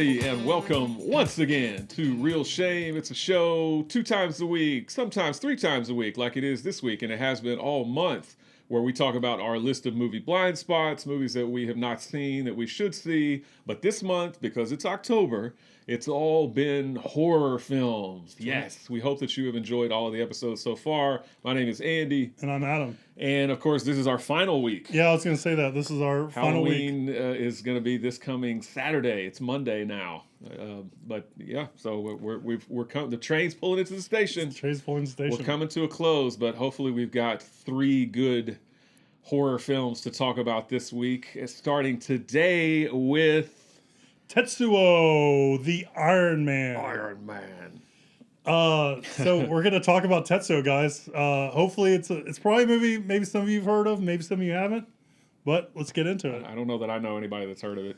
everybody, and welcome once again to Real Shame. It's a show 2 times a week, sometimes 3 times a week, like it is this week, and it has been all month, where we talk about our list of movie blind spots, movies that we have not seen that we should see. But this month, because it's October, it's all been horror films. Yes, we hope that you have enjoyed all of the episodes so far. My name is Andy. And I'm Adam. And of course, this is our final week. Yeah, I was going to say that. This is our final week. Halloween is going to be this coming Saturday. It's Monday now. But yeah, so we're coming. The train's pulling into the station. The train's pulling into the station. We're coming to a close, but hopefully we've got 3 good horror films to talk about this week. Starting today with Tetsuo, the Iron Man. Iron Man. So we're going to talk about Tetsuo, guys. Hopefully it's probably a movie maybe some of you have heard of, maybe some of you haven't. But let's get into it. I don't know that I know anybody that's heard of it.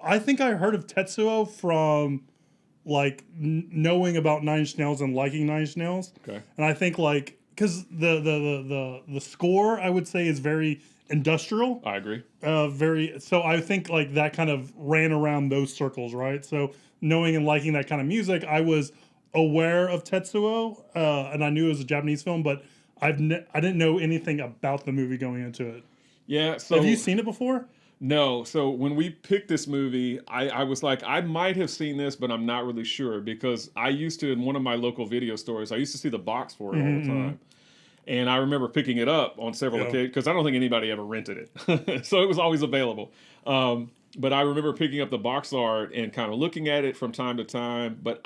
I think I heard of Tetsuo from like knowing about Nine Inch Nails and liking Nine Inch Nails. Okay. And I think like because the score I would say is very industrial. I agree. So I think like that kind of ran around those circles, right? So knowing and liking that kind of music, I was aware of Tetsuo, and I knew it was a Japanese film, but I didn't know anything about the movie going into it. Yeah. So have you seen it before? No. So when we picked this movie, I was like, I might have seen this, but I'm not really sure, because I used to, in one of my local video stores, I used to see the box for it all the time. And I remember picking it up on several occasions, because I don't think anybody ever rented it. So it was always available. But I remember picking up the box art and kind of looking at it from time to time, but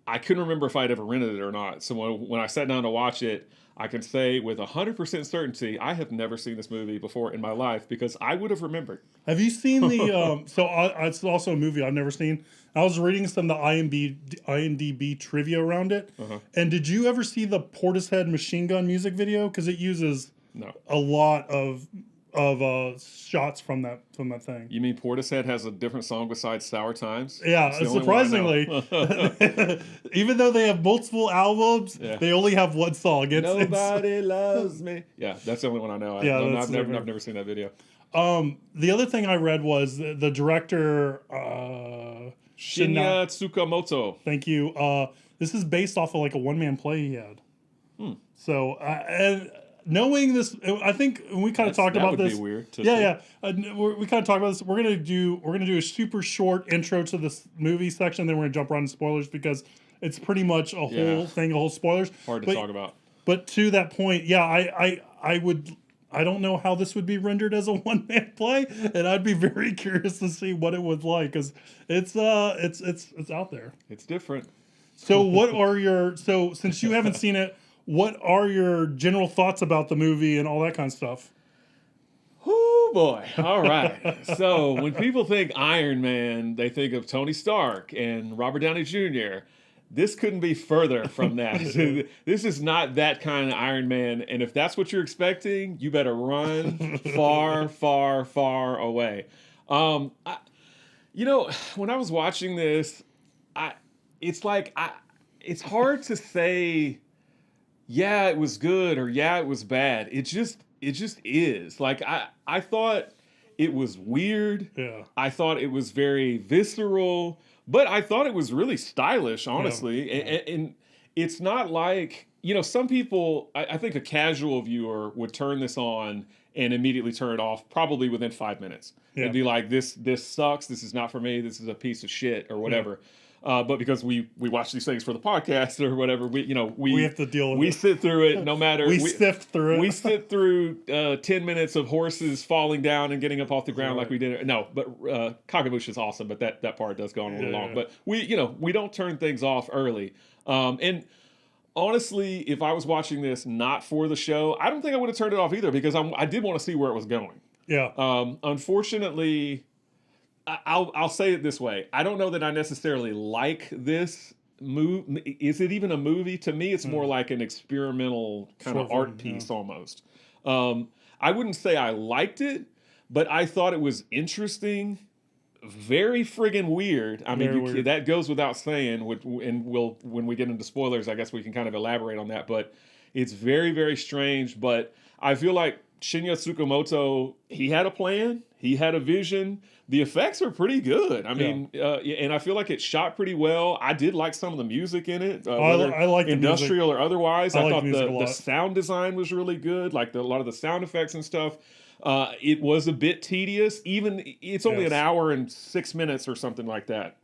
I couldn't remember if I'd ever rented it or not. So when I sat down to watch it, I can say with 100% certainty, I have never seen this movie before in my life, because I would have remembered. Have you seen the? It's also a movie I've never seen. I was reading some of the IMDb trivia around it. And did you ever see the Portishead Machine Gun music video? Because it uses a lot of shots from that thing. You mean Portishead has a different song besides Sour Times? Yeah, surprisingly. Even though they have multiple albums, they only have one song. Nobody loves me. Yeah, that's the only one I know. I've never seen that video. The other thing I read was the director Shin'ya Tsukamoto. Thank you. This is based off of like a one-man play he had. So and knowing this, I think we kind of talked about this. That would be weird. We kind of talked about this. We're gonna do a super short intro to this movie section, then we're gonna jump around to spoilers, because it's pretty much a whole thing, a whole spoilers. Hard to talk about. But to that point, I don't know how this would be rendered as a one-man play, and I'd be very curious to see what it was like, because it's out there. It's different. So since you haven't seen it, what are your general thoughts about the movie and all that kind of stuff? Oh boy. All right. So when people think Iron Man, they think of Tony Stark and Robert Downey Jr. This couldn't be further from that. This is not that kind of Iron Man. And if that's what you're expecting, you better run far, far, far away. When I was watching this, it's hard to say, yeah, it was good or yeah, it was bad. It just is. Like I thought it was weird. Yeah. I thought it was very visceral, but I thought it was really stylish, honestly. Yeah. And it's not like, some people, I think a casual viewer would turn this on and immediately turn it off probably within 5 minutes. Yeah. It'd be like, this sucks. This is not for me. This is a piece of shit or whatever. But because we watch these things for the podcast or whatever, we have to deal with it. We sit through it no matter. we sift through it. We sit through 10 minutes of horses falling down and getting up off the ground like we did. No, but Kagabush is awesome, but that part does go on a little long. But we don't turn things off early. And honestly, if I was watching this not for the show, I don't think I would have turned it off either because I did want to see where it was going. Yeah. Unfortunately, I'll say it this way. I don't know that I necessarily like this movie. Is it even a movie? To me, it's more like an experimental kind of art piece almost. I wouldn't say I liked it, but I thought it was interesting. Very friggin' weird. I mean, that goes without saying. And when we get into spoilers, I guess we can kind of elaborate on that. But it's very, very strange. But I feel like Shin'ya Tsukamoto, he had a plan. He had a vision. The effects are pretty good. I mean, and I feel like it shot pretty well. I did like some of the music in it, whether I like industrial or otherwise. I thought the sound design was really good, like a lot of the sound effects and stuff. It was a bit tedious. Even it's only an hour and 6 minutes or something like that.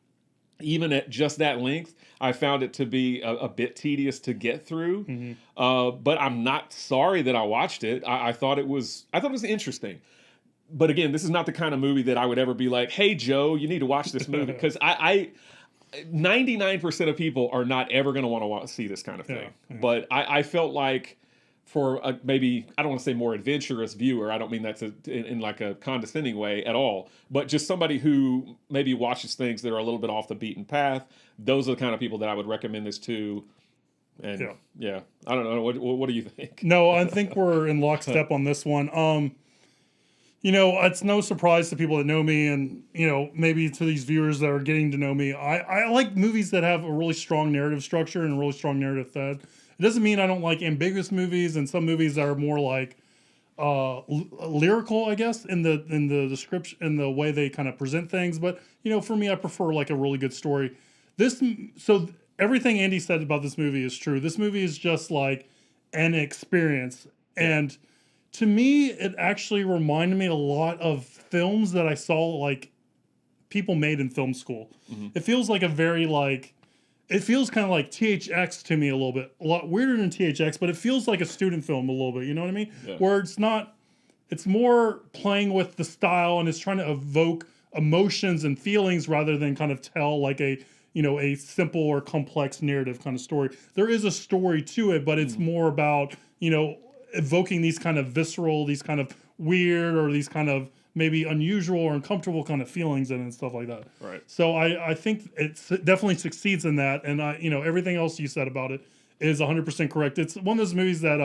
Even at just that length, I found it to be a bit tedious to get through. Mm-hmm. But I'm not sorry that I watched it. I thought it was interesting. But again, this is not the kind of movie that I would ever be like, "Hey Joe, you need to watch this movie," because 99% of people are not ever going to want to see this kind of thing. Yeah. But I felt like for maybe, I don't want to say more adventurous viewer, I don't mean that's in like a condescending way at all, but just somebody who maybe watches things that are a little bit off the beaten path, those are the kind of people that I would recommend this to. And I don't know, what do you think? No, I think we're in lockstep on this one. It's no surprise to people that know me and, maybe to these viewers that are getting to know me. I like movies that have a really strong narrative structure and a really strong narrative thread. It doesn't mean I don't like ambiguous movies and some movies that are more like lyrical, I guess, in the description, in the way they kind of present things. But, for me, I prefer like a really good story. So everything Andy said about this movie is true. This movie is just like an experience. And to me, it actually reminded me a lot of films that I saw like people made in film school. Mm-hmm. It feels like it feels kind of like THX to me a little bit. A lot weirder than THX, but it feels like a student film a little bit, you know what I mean? Yeah. Where it's more playing with the style and it's trying to evoke emotions and feelings rather than kind of tell like a simple or complex narrative kind of story. There is a story to it, but it's more about, evoking these kind of visceral, these kind of weird, or these kind of maybe unusual or uncomfortable kind of feelings in it and stuff like that. Right. So I think it definitely succeeds in that, and everything else you said about it is 100% correct. It's one of those movies that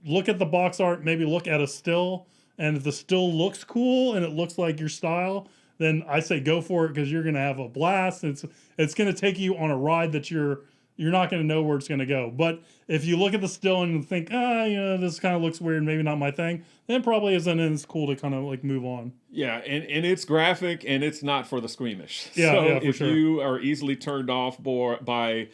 look at the box art, maybe look at a still, and if the still looks cool and it looks like your style, then I say go for it because you're gonna have a blast. It's gonna take you on a ride that you're not going to know where it's going to go. But if you look at the still and think, this kind of looks weird, maybe not my thing, then probably isn't as cool to kind of like move on. Yeah, and it's graphic and it's not for the squeamish. Yeah, so if you are easily turned off by,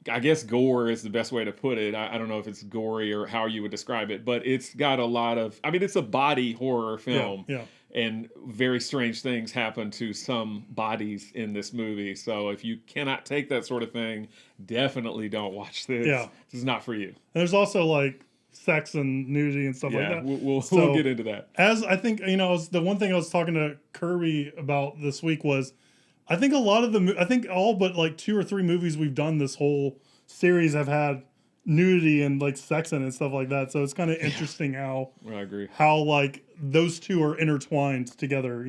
I guess gore is the best way to put it. I don't know if it's gory or how you would describe it, but it's got a lot of, it's a body horror film. Yeah. And very strange things happen to some bodies in this movie. So if you cannot take that sort of thing, definitely don't watch this. Yeah. This is not for you. And there's also like sex and nudity and stuff like that. We'll get into that. As I think, the one thing I was talking to Kirby about this week was, I think a lot of all but like 2 or 3 movies we've done this whole series have had nudity and like sex in it and stuff like that. So it's kind of interesting how I agree. How like those two are intertwined together,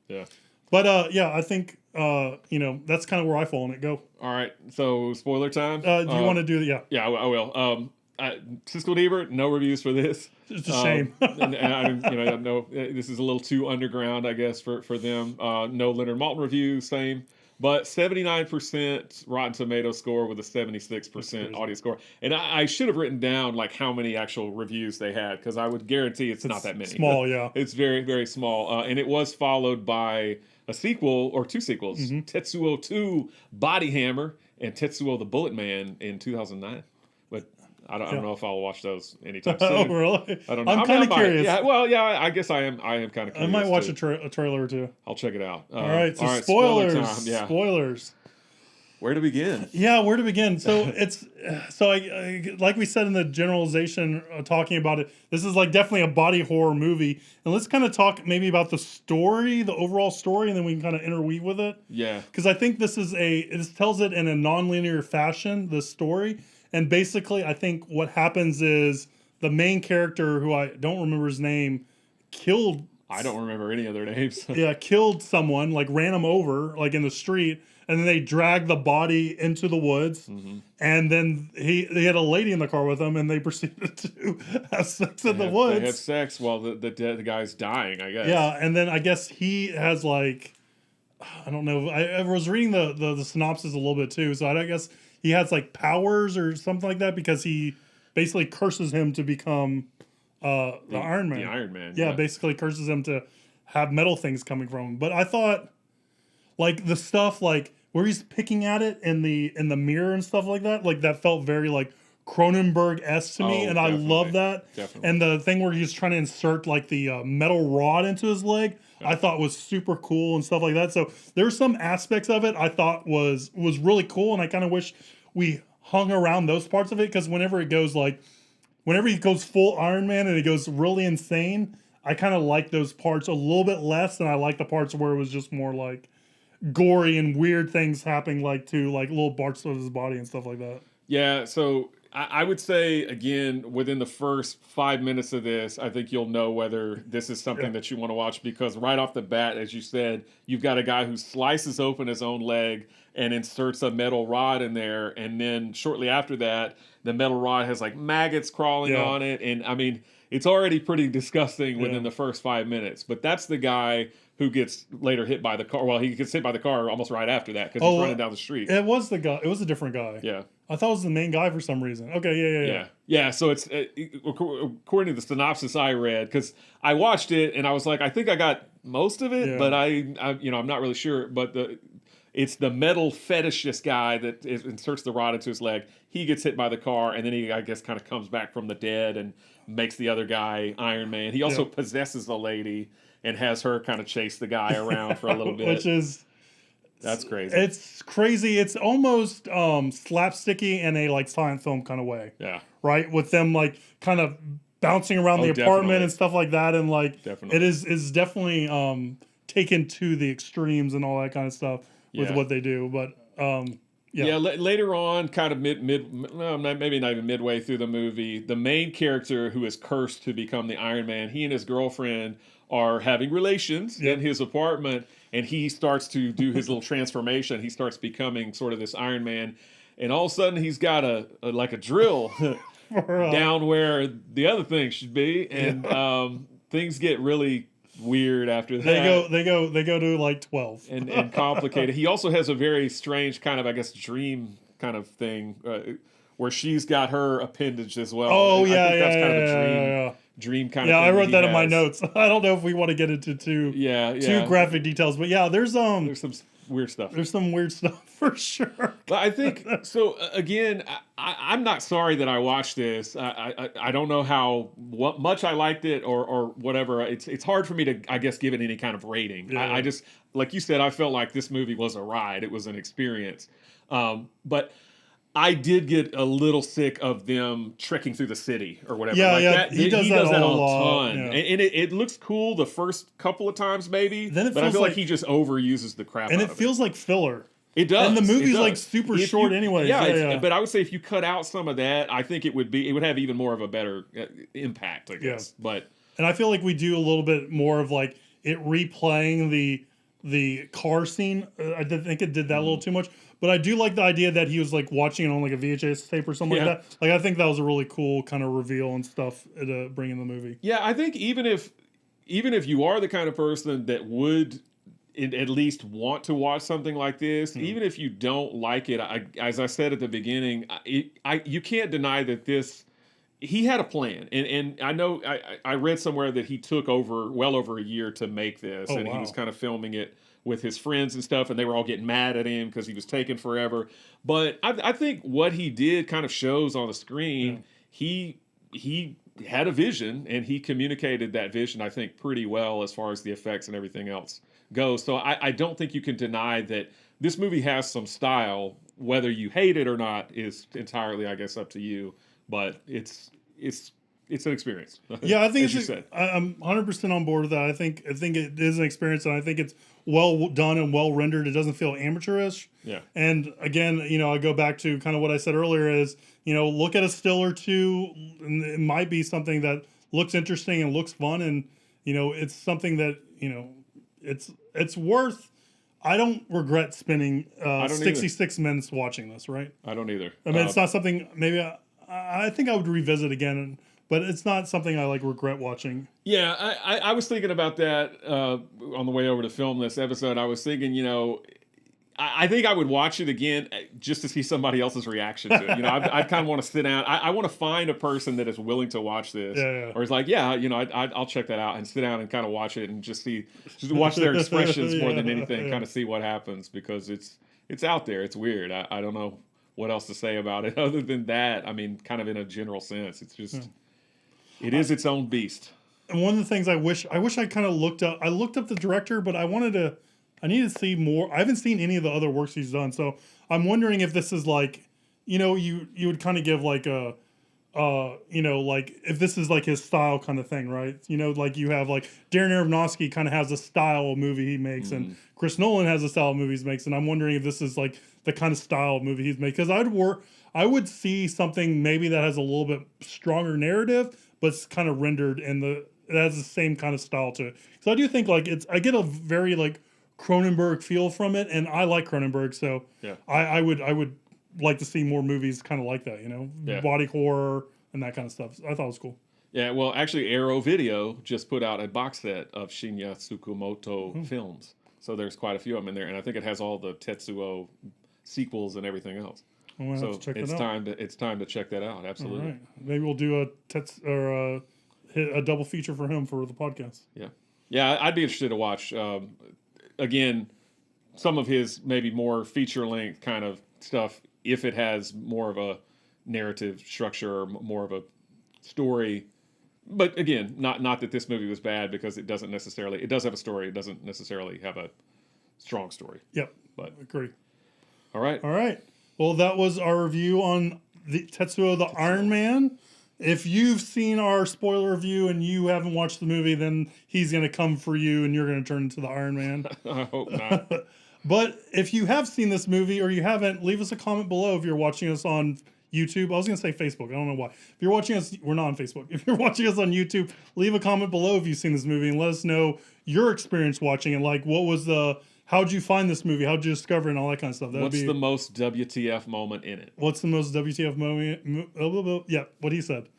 Yeah. But I think that's kind of where I fall in it. Go. All right. So spoiler time. Do you want to do that? Yeah. Yeah, I will. Siskel and Ebert, no reviews for this. It's a shame. and I know this is a little too underground, I guess, for them. No Leonard Maltin review, same. But 79% Rotten Tomato score with a 76% audience score. And I should have written down like how many actual reviews they had because I would guarantee it's not that many. Small, yeah. It's very, very small. And it was followed by a sequel or 2 sequels. Mm-hmm. Tetsuo 2 Body Hammer. and Tetsuo the Bullet Man in 2009. But I don't know if I'll watch those anytime soon. Oh, really? I don't know. I'm kind of curious. Yeah, well, yeah, I guess I am kind of curious. I might watch a trailer or two. I'll check it out. All right, so spoiler spoilers. time. Yeah. Spoilers. Where to begin? Yeah, where to begin? So I like we said in the generalization talking about it, this is like definitely a body horror movie. And let's kind of talk maybe about the story, the overall story, and then we can kind of interweave with it. Yeah. Because I think it tells it in a non-linear fashion, the story. And basically, I think what happens is the main character, who I don't remember his name, killed. I don't remember any of their names. Yeah, killed someone, like ran him over, like in the street. And then they dragged the body into the woods. Mm-hmm. And then they had a lady in the car with him, and they proceeded to have sex in the woods. They had sex while the guy's dying, I guess. Yeah, and then I guess he has like, I don't know. I was reading the synopsis a little bit too. So I guess he has like powers or something like that because he basically curses him to become the Iron Man. The Iron Man. Yeah, basically curses him to have metal things coming from him. But I thought, like the stuff like where he's picking at it in the mirror and stuff like that felt very like Cronenberg-esque to me, and I love that. Definitely. And the thing where he's trying to insert like the metal rod into his leg, I thought was super cool and stuff like that. So there's some aspects of it I thought was really cool, and I kind of wish we hung around those parts of it, because whenever he goes full Iron Man and he goes really insane, I kind of like those parts a little bit less than I like the parts where it was just more like gory and weird things happening to little parts of his body and stuff like that. Yeah, so I would say, again, within the first 5 minutes of this, I think you'll know whether this is something that you want to watch, because right off the bat, as you said, you've got a guy who slices open his own leg and inserts a metal rod in there, and then shortly after that, the metal rod has like maggots crawling on it, and I mean, it's already pretty disgusting within the first 5 minutes, but that's the guy who gets later hit by the car. Well, he gets hit by the car almost right after that because he's running down the street. It was the guy. It was a different guy. Yeah. I thought it was the main guy for some reason. Okay, yeah. So it's according to the synopsis I read, because I watched it and I was like, I think I got most of it, but I'm not really sure. But it's the metal fetishist guy that inserts the rod into his leg. He gets hit by the car, and then he, I guess, kind of comes back from the dead and makes the other guy Iron Man. He also possesses the lady and has her kind of chase the guy around for a little bit. That's crazy. It's crazy. It's almost slapsticky in a like silent film kind of way. Yeah. Right? With them like kind of bouncing around the apartment and stuff like that. And like it is definitely taken to the extremes and all that kind of stuff with what they do. But later on, kind of maybe not even midway through the movie, the main character who is cursed to become the Iron Man, he and his girlfriend are having relations in his apartment, and he starts to do his little transformation. He starts becoming sort of this Iron Man, and all of a sudden he's got a drill down where the other thing should be, and things get really weird after that. They go to like 12 and complicated. He also has a very strange kind of, I guess, dream kind of thing where she's got her appendage as well. Oh, I think that's kind of a dream kind of thing. Yeah, I wrote that in my notes. I don't know if we want to get into too graphic details, but there's some weird stuff. There's some weird stuff for sure. But I think so. Again, I'm not sorry that I watched this. I don't know how much I liked it or whatever. It's hard for me to, I guess, give it any kind of rating. Yeah. I just, like you said, I felt like this movie was a ride. It was an experience. But I did get a little sick of them trekking through the city or whatever. He does that a ton. Yeah. And it looks cool the first couple of times maybe, but I feel like he just overuses the crap out of it. And it feels like filler. It does. And the movie's like super short anyway. Yeah, but I would say if you cut out some of that, I think it would have even more of a better impact, I guess. Yeah. And I feel like we do a little bit more of like it replaying the car scene. I think it did that a little too much. But I do like the idea that he was like watching it on like a VHS tape or something like that. Like I think that was a really cool kind of reveal and stuff to bring in the movie. Yeah, I think even if you are the kind of person that would at least want to watch something like this, even if you don't like it, as I said at the beginning, you can't deny that he had a plan, and I know I read somewhere that he took well over a year to make this, he was kind of filming it with his friends and stuff, and they were all getting mad at him because he was taking forever. But I think what he did kind of shows on the screen. He had a vision, and he communicated that vision, I think, pretty well as far as the effects and everything else goes. So I don't think you can deny that this movie has some style. Whether you hate it or not is entirely, I guess, up to you. But it's an experience. Yeah, I think I'm 100% on board with that. I think it is an experience, and I think it's well done and well rendered. It doesn't feel amateurish. Yeah. And again, I go back to kind of what I said earlier is, look at a still or two, and it might be something that looks interesting and looks fun, and it's something that it's worth. I don't regret spending 66 minutes watching this. Right. I don't either. I mean, it's not something maybe I think I would revisit again. But it's not something I regret watching. Yeah, I was thinking about that on the way over to film this episode. I was thinking, I think I would watch it again just to see somebody else's reaction to it. I kind of want to sit down. I want to find a person that is willing to watch this, or is like, I'll check that out and sit down and kind of watch it and just watch their expressions more than anything, kind of see what happens, because it's out there. It's weird. I don't know what else to say about it other than that. I mean, kind of in a general sense, it's just. Yeah. It is its own beast. And one of the things I wish I kind of looked up. I looked up the director, but I need to see more. I haven't seen any of the other works he's done, so I'm wondering if this is you would kind of give if this is his style kind of thing, right? You have Darren Aronofsky kind of has a style of movie he makes, and Chris Nolan has a style of movies he makes, and I'm wondering if this is the kind of style of movie he's made, because I would see something maybe that has a little bit stronger narrative, but it's kind of rendered it has the same kind of style to it. So I do think I get a very Cronenberg feel from it, and I like Cronenberg, so yeah. I would like to see more movies kind of like that, body horror and that kind of stuff. I thought it was cool. Yeah, well, actually, Arrow Video just put out a box set of Shin'ya Tsukamoto films, so there's quite a few of them in there, and I think it has all the Tetsuo sequels and everything else. So it's time to check that out. Absolutely. All right. Maybe we'll do a double feature for him for the podcast. Yeah. I'd be interested to watch. Again, some of his maybe more feature length kind of stuff, if it has more of a narrative structure or more of a story. But again, not that this movie was bad, because it does have a story. It doesn't necessarily have a strong story. Yep. But agree. All right. Well, that was our review on the Tetsuo the Iron Man. If you've seen our spoiler review and you haven't watched the movie, then he's going to come for you and you're going to turn into the Iron Man. I hope not. But if you have seen this movie or you haven't, leave us a comment below if you're watching us on YouTube. I was going to say Facebook. I don't know why. If you're watching us, we're not on Facebook. If you're watching us on YouTube, leave a comment below if you've seen this movie and let us know your experience watching it. How'd you find this movie? How'd you discover it and all that kind of stuff? What's the most WTF moment in it? What's the most WTF moment? Yeah, what he said.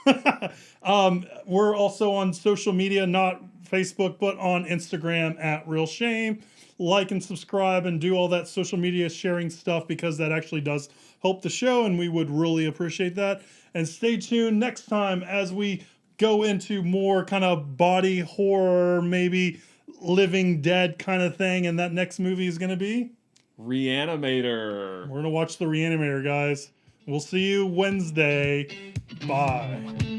We're also on social media, not Facebook, but on Instagram at Real Shame. Like and subscribe and do all that social media sharing stuff, because that actually does help the show, and we would really appreciate that. And stay tuned next time as we go into more kind of body horror, maybe Living Dead kind of thing, and that next movie is going to be Reanimator. We're going to watch the Reanimator, guys. We'll see you Wednesday. Bye.